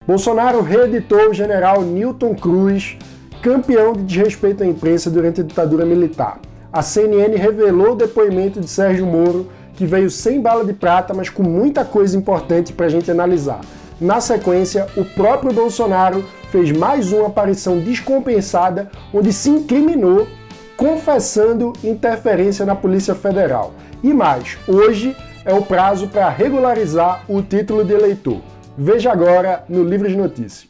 Bolsonaro reeditou o general Newton Cruz, campeão de desrespeito à imprensa durante a ditadura militar. A CNN revelou o depoimento de Sérgio Moro, que veio sem bala de prata, mas com muita coisa importante para a gente analisar. Na sequência, o próprio Bolsonaro fez mais uma aparição descompensada, onde se incriminou, confessando interferência na Polícia Federal. E mais, hoje é o prazo para regularizar o título de eleitor. Veja agora no Livro de Notícias.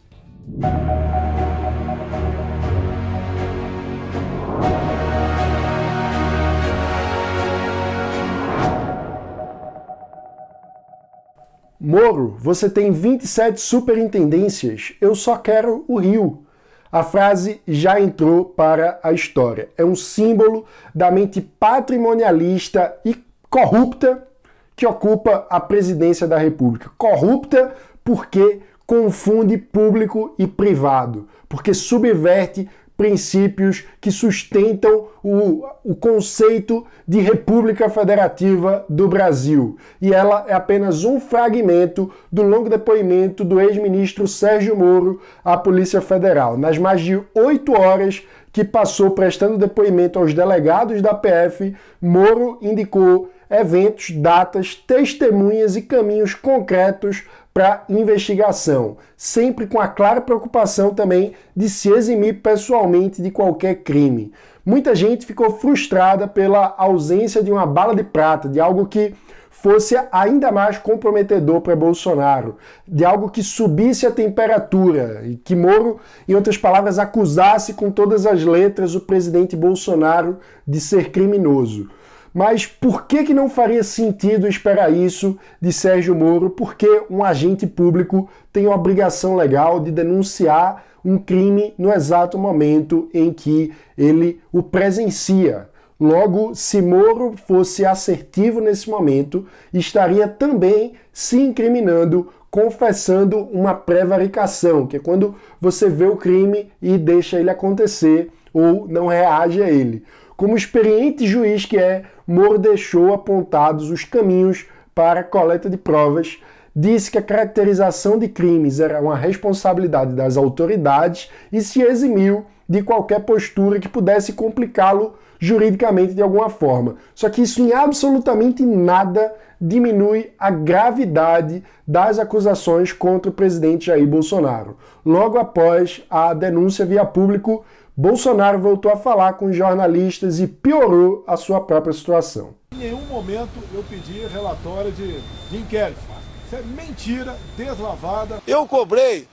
Moro, você tem 27 superintendências, eu só quero o Rio. A frase já entrou para a história. É um símbolo da mente patrimonialista e corrupta que ocupa a presidência da República. Corrupta porque confunde público e privado, porque subverte princípios que sustentam o conceito de República Federativa do Brasil. E ela é apenas um fragmento do longo depoimento do ex-ministro Sérgio Moro à Polícia Federal. Nas mais de 8 horas que passou prestando depoimento aos delegados da PF, Moro indicou eventos, datas, testemunhas e caminhos concretos para investigação, sempre com a clara preocupação também de se eximir pessoalmente de qualquer crime. Muita gente ficou frustrada pela ausência de uma bala de prata, de algo que fosse ainda mais comprometedor para Bolsonaro, de algo que subisse a temperatura e que Moro, em outras palavras, acusasse com todas as letras o presidente Bolsonaro de ser criminoso. Mas por que não faria sentido esperar isso de Sérgio Moro? Porque um agente público tem a obrigação legal de denunciar um crime no exato momento em que ele o presencia. Logo, se Moro fosse assertivo nesse momento, estaria também se incriminando, confessando uma prevaricação, que é quando você vê o crime e deixa ele acontecer ou não reage a ele. Como experiente juiz que é, Moro deixou apontados os caminhos para a coleta de provas, disse que a caracterização de crimes era uma responsabilidade das autoridades e se eximiu de qualquer postura que pudesse complicá-lo juridicamente de alguma forma. Só que isso em absolutamente nada diminui a gravidade das acusações contra o presidente Jair Bolsonaro. Logo após a denúncia via público, Bolsonaro voltou a falar com jornalistas e piorou a sua própria situação. Em nenhum momento eu pedi relatório de inquérito. Isso é mentira, deslavada. Eu cobrei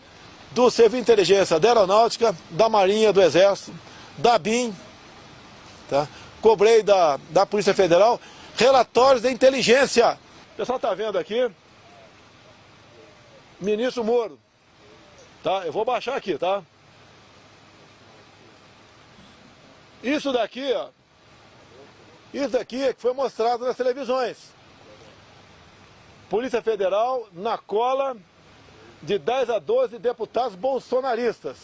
do Serviço de Inteligência da Aeronáutica, da Marinha, do Exército, da BIM, tá? Cobrei da Polícia Federal relatórios de inteligência. O pessoal está vendo aqui, ministro Moro, tá? Eu vou baixar aqui, tá? Isso daqui, ó, isso daqui é que foi mostrado nas televisões. Polícia Federal na cola de 10 a 12 deputados bolsonaristas.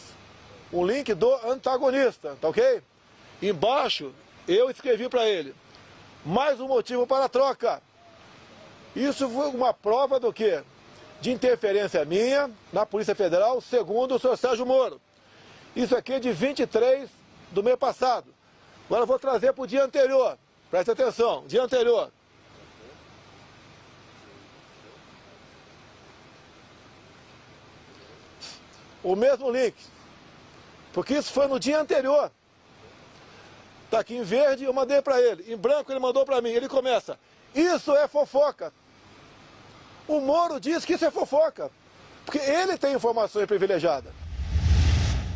Um link do antagonista, tá ok? Embaixo, eu escrevi para ele. Mais um motivo para a troca. Isso foi uma prova do quê? De interferência minha na Polícia Federal, segundo o senhor Sérgio Moro. Isso aqui é de 23 do mês passado. Agora eu vou trazer para o dia anterior. Preste atenção, dia anterior. O mesmo link. Porque isso foi no dia anterior. Está aqui em verde, eu mandei para ele. Em branco ele mandou para mim. Ele começa, isso é fofoca. O Moro diz que isso é fofoca. Porque ele tem informações privilegiadas.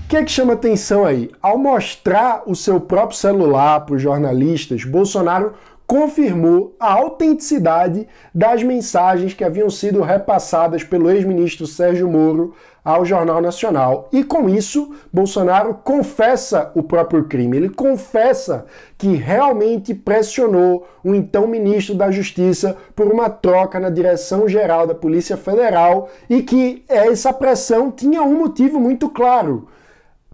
O que é que chama atenção aí? Ao mostrar o seu próprio celular para os jornalistas, Bolsonaro confirmou a autenticidade das mensagens que haviam sido repassadas pelo ex-ministro Sérgio Moro ao Jornal Nacional. E com isso, Bolsonaro confessa o próprio crime. Ele confessa que realmente pressionou o então ministro da Justiça por uma troca na direção-geral da Polícia Federal e que essa pressão tinha um motivo muito claro: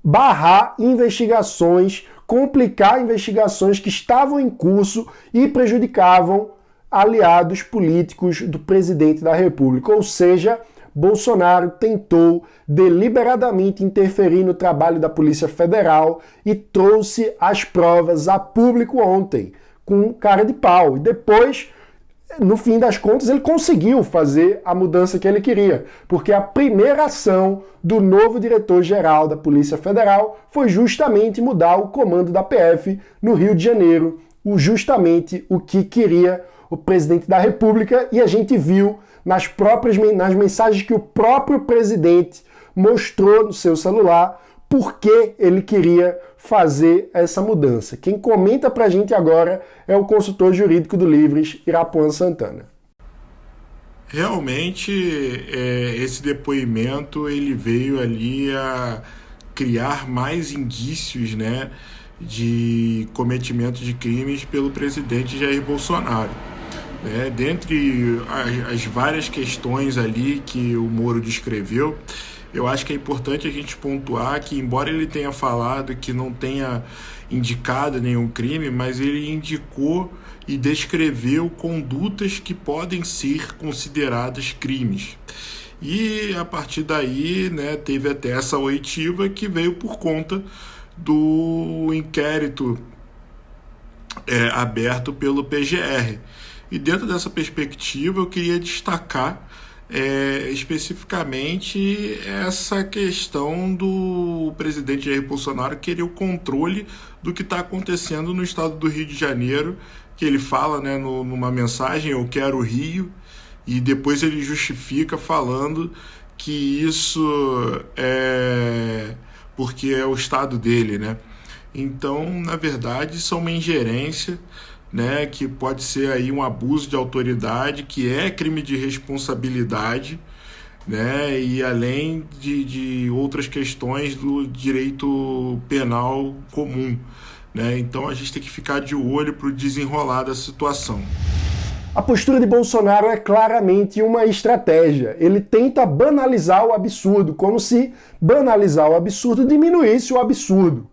barrar investigações, complicar investigações que estavam em curso e prejudicavam aliados políticos do presidente da República. Ou seja, Bolsonaro tentou deliberadamente interferir no trabalho da Polícia Federal e trouxe as provas a público ontem, com cara de pau. E depois, no fim das contas, ele conseguiu fazer a mudança que ele queria, porque a primeira ação do novo diretor-geral da Polícia Federal foi justamente mudar o comando da PF no Rio de Janeiro, justamente o que queria o presidente da República, e a gente viu nas mensagens que o próprio presidente mostrou no seu celular por que ele queria fazer essa mudança. Quem comenta pra gente agora é o consultor jurídico do Livres, Irapuan Santana. Realmente, esse depoimento ele veio ali a criar mais indícios, né, de cometimento de crimes pelo presidente Jair Bolsonaro. Dentre as várias questões ali que o Moro descreveu, eu acho que é importante a gente pontuar que, embora ele tenha falado que não tenha indicado nenhum crime, mas ele indicou e descreveu condutas que podem ser consideradas crimes. E a partir daí, né, teve até essa oitiva que veio por conta do inquérito aberto pelo PGR. E dentro dessa perspectiva eu queria destacar especificamente essa questão do presidente Jair Bolsonaro querer o controle do que está acontecendo no estado do Rio de Janeiro, que ele fala, né, numa mensagem, eu quero o Rio, e depois ele justifica falando que isso é porque é o estado dele, né? Então, na verdade, isso é uma ingerência, né, que pode ser aí um abuso de autoridade, que é crime de responsabilidade, né, e além de outras questões do direito penal comum, né? Então a gente tem que ficar de olho para o desenrolar da situação. A postura de Bolsonaro é claramente uma estratégia. Ele tenta banalizar o absurdo, como se banalizar o absurdo diminuísse o absurdo.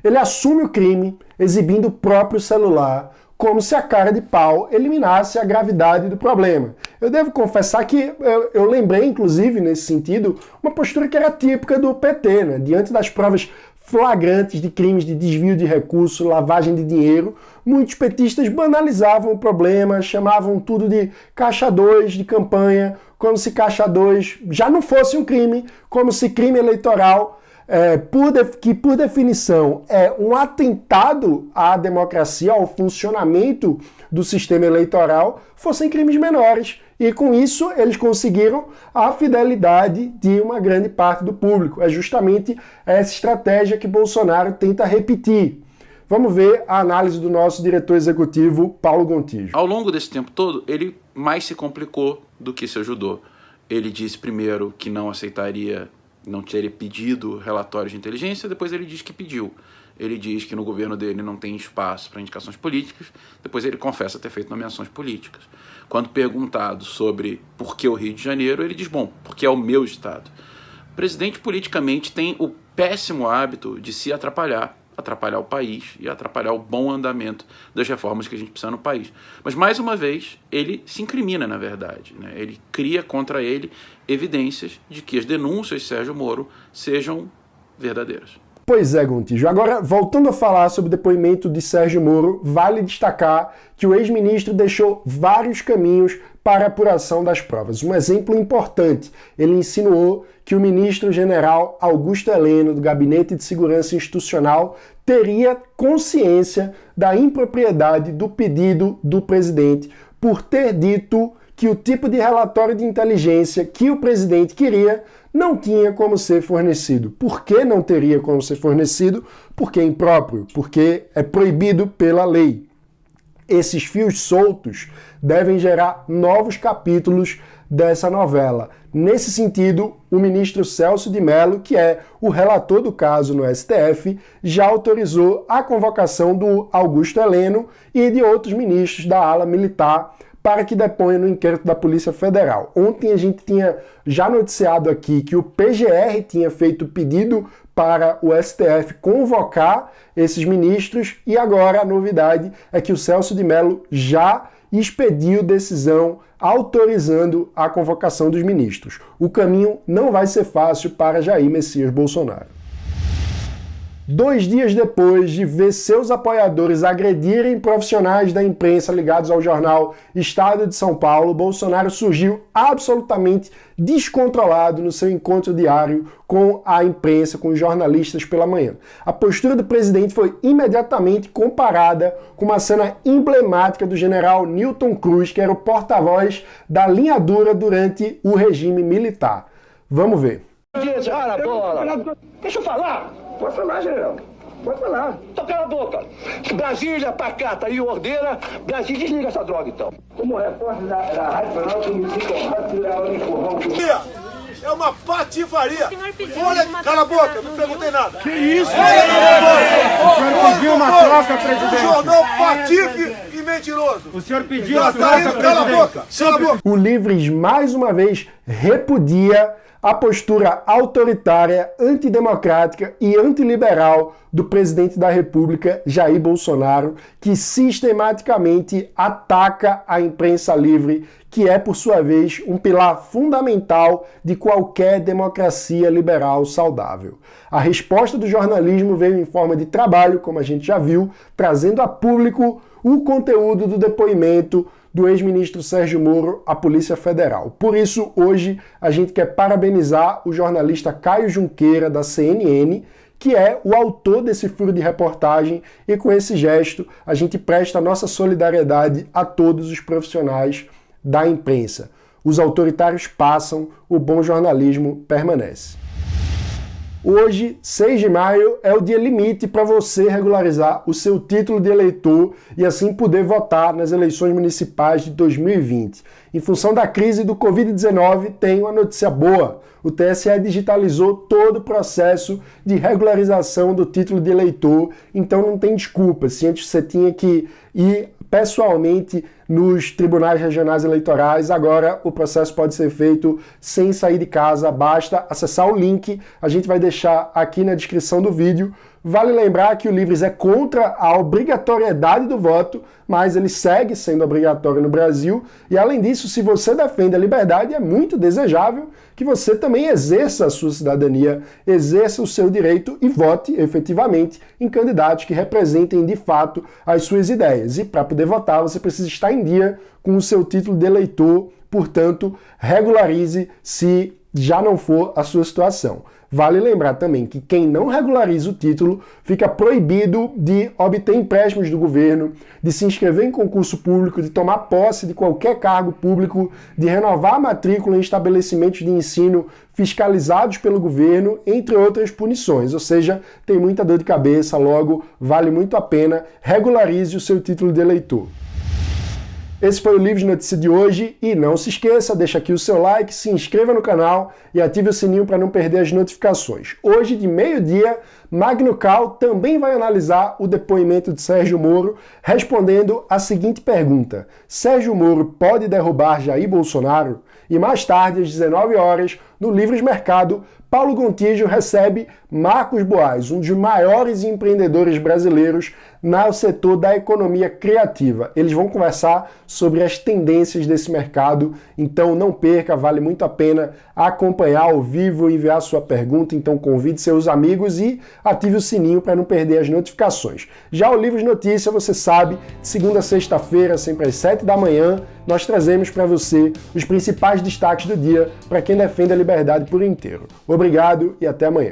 Ele assume o crime, exibindo o próprio celular, como se a cara de pau eliminasse a gravidade do problema. Eu devo confessar que eu lembrei, inclusive, nesse sentido, uma postura que era típica do PT, né? Diante das provas flagrantes de crimes de desvio de recursos, lavagem de dinheiro, muitos petistas banalizavam o problema, chamavam tudo de caixa 2 de campanha, como se caixa 2 já não fosse um crime, como se crime eleitoral, que por definição é um atentado à democracia, ao funcionamento do sistema eleitoral, fossem crimes menores. E com isso eles conseguiram a fidelidade de uma grande parte do público. É justamente essa estratégia que Bolsonaro tenta repetir. Vamos ver a análise do nosso diretor executivo, Paulo Gontijo. Ao longo desse tempo todo, ele mais se complicou do que se ajudou. Ele disse primeiro que não aceitaria, não teria pedido relatórios de inteligência, depois ele diz que pediu. Ele diz que no governo dele não tem espaço para indicações políticas, depois ele confessa ter feito nomeações políticas. Quando perguntado sobre por que o Rio de Janeiro, ele diz, bom, porque é o meu estado. O presidente politicamente tem o péssimo hábito de se atrapalhar o país e atrapalhar o bom andamento das reformas que a gente precisa no país. Mas, mais uma vez, ele se incrimina, na verdade, né? Ele cria contra ele evidências de que as denúncias de Sérgio Moro sejam verdadeiras. Pois é, Gontijo. Agora, voltando a falar sobre o depoimento de Sérgio Moro, vale destacar que o ex-ministro deixou vários caminhos para a apuração das provas. Um exemplo importante, ele insinuou que o ministro-general Augusto Heleno, do Gabinete de Segurança Institucional, teria consciência da impropriedade do pedido do presidente por ter dito que o tipo de relatório de inteligência que o presidente queria não tinha como ser fornecido. Por que não teria como ser fornecido? Porque é impróprio, porque é proibido pela lei. Esses fios soltos devem gerar novos capítulos dessa novela. Nesse sentido, o ministro Celso de Mello, que é o relator do caso no STF, já autorizou a convocação do Augusto Heleno e de outros ministros da ala militar para que deponham no inquérito da Polícia Federal. Ontem a gente tinha já noticiado aqui que o PGR tinha feito pedido para o STF convocar esses ministros e agora a novidade é que o Celso de Mello já expediu decisão autorizando a convocação dos ministros. O caminho não vai ser fácil para Jair Messias Bolsonaro. 2 dias depois de ver seus apoiadores agredirem profissionais da imprensa ligados ao jornal Estado de São Paulo, Bolsonaro surgiu absolutamente descontrolado no seu encontro diário com a imprensa, com os jornalistas pela manhã. A postura do presidente foi imediatamente comparada com uma cena emblemática do general Newton Cruz, que era o porta-voz da linha dura durante o regime militar. Vamos ver. Deixa eu falar. Pode falar, general. Pode falar. Então cala a boca. Brasília, pacata e ordeira. Brasília, desliga essa droga, então. Como repórter da Rádio Planalto, me sinto honrado de dar um empurrão. É uma patifaria. Olha, cala a boca, não perguntei nada. Que isso? O senhor pediu uma troca, presidente. Um jornal patife e mentiroso. O senhor pediu uma troca, presidente. Cala a boca, cala a boca. O Livres, mais uma vez, repudia a postura autoritária, antidemocrática e antiliberal do presidente da República, Jair Bolsonaro, que sistematicamente ataca a imprensa livre, que é, por sua vez, um pilar fundamental de qualquer democracia liberal saudável. A resposta do jornalismo veio em forma de trabalho, como a gente já viu, trazendo a público o conteúdo do depoimento do ex-ministro Sérgio Moro à Polícia Federal. Por isso, hoje, a gente quer parabenizar o jornalista Caio Junqueira, da CNN, que é o autor desse furo de reportagem, e com esse gesto a gente presta a nossa solidariedade a todos os profissionais da imprensa. Os autoritários passam, o bom jornalismo permanece. Hoje, 6 de maio, é o dia limite para você regularizar o seu título de eleitor e assim poder votar nas eleições municipais de 2020. Em função da crise do Covid-19, tem uma notícia boa. O TSE digitalizou todo o processo de regularização do título de eleitor, então não tem desculpa. Se antes você tinha que ir pessoalmente nos tribunais regionais eleitorais, agora o processo pode ser feito sem sair de casa, basta acessar o link, a gente vai deixar aqui na descrição do vídeo. Vale lembrar que o Livres é contra a obrigatoriedade do voto, mas ele segue sendo obrigatório no Brasil, e além disso, se você defende a liberdade, é muito desejável que você também exerça a sua cidadania, exerça o seu direito e vote efetivamente em candidatos que representem de fato as suas ideias. E para poder votar, você precisa estar em dia com o seu título de eleitor, portanto, regularize se já não for a sua situação. Vale lembrar também que quem não regulariza o título fica proibido de obter empréstimos do governo, de se inscrever em concurso público, de tomar posse de qualquer cargo público, de renovar a matrícula em estabelecimentos de ensino fiscalizados pelo governo, entre outras punições. Ou seja, tem muita dor de cabeça, logo vale muito a pena, regularize o seu título de eleitor. Esse foi o Livres Notícia de hoje e não se esqueça, deixa aqui o seu like, se inscreva no canal e ative o sininho para não perder as notificações. Hoje, de meio-dia, Magno Cal também vai analisar o depoimento de Sérgio Moro, respondendo a seguinte pergunta: Sérgio Moro pode derrubar Jair Bolsonaro? E mais tarde, às 19 horas, no Livres Mercado, Paulo Gontijo recebe Marcos Boaz, um dos maiores empreendedores brasileiros no setor da economia criativa. Eles vão conversar sobre as tendências desse mercado, então não perca, vale muito a pena acompanhar ao vivo e enviar sua pergunta, então convide seus amigos e ative o sininho para não perder as notificações. Já o Livres Notícia, você sabe, de segunda a sexta-feira, sempre às 7 da manhã, nós trazemos para você os principais destaques do dia para quem defende a liberdade por inteiro. Obrigado e até amanhã.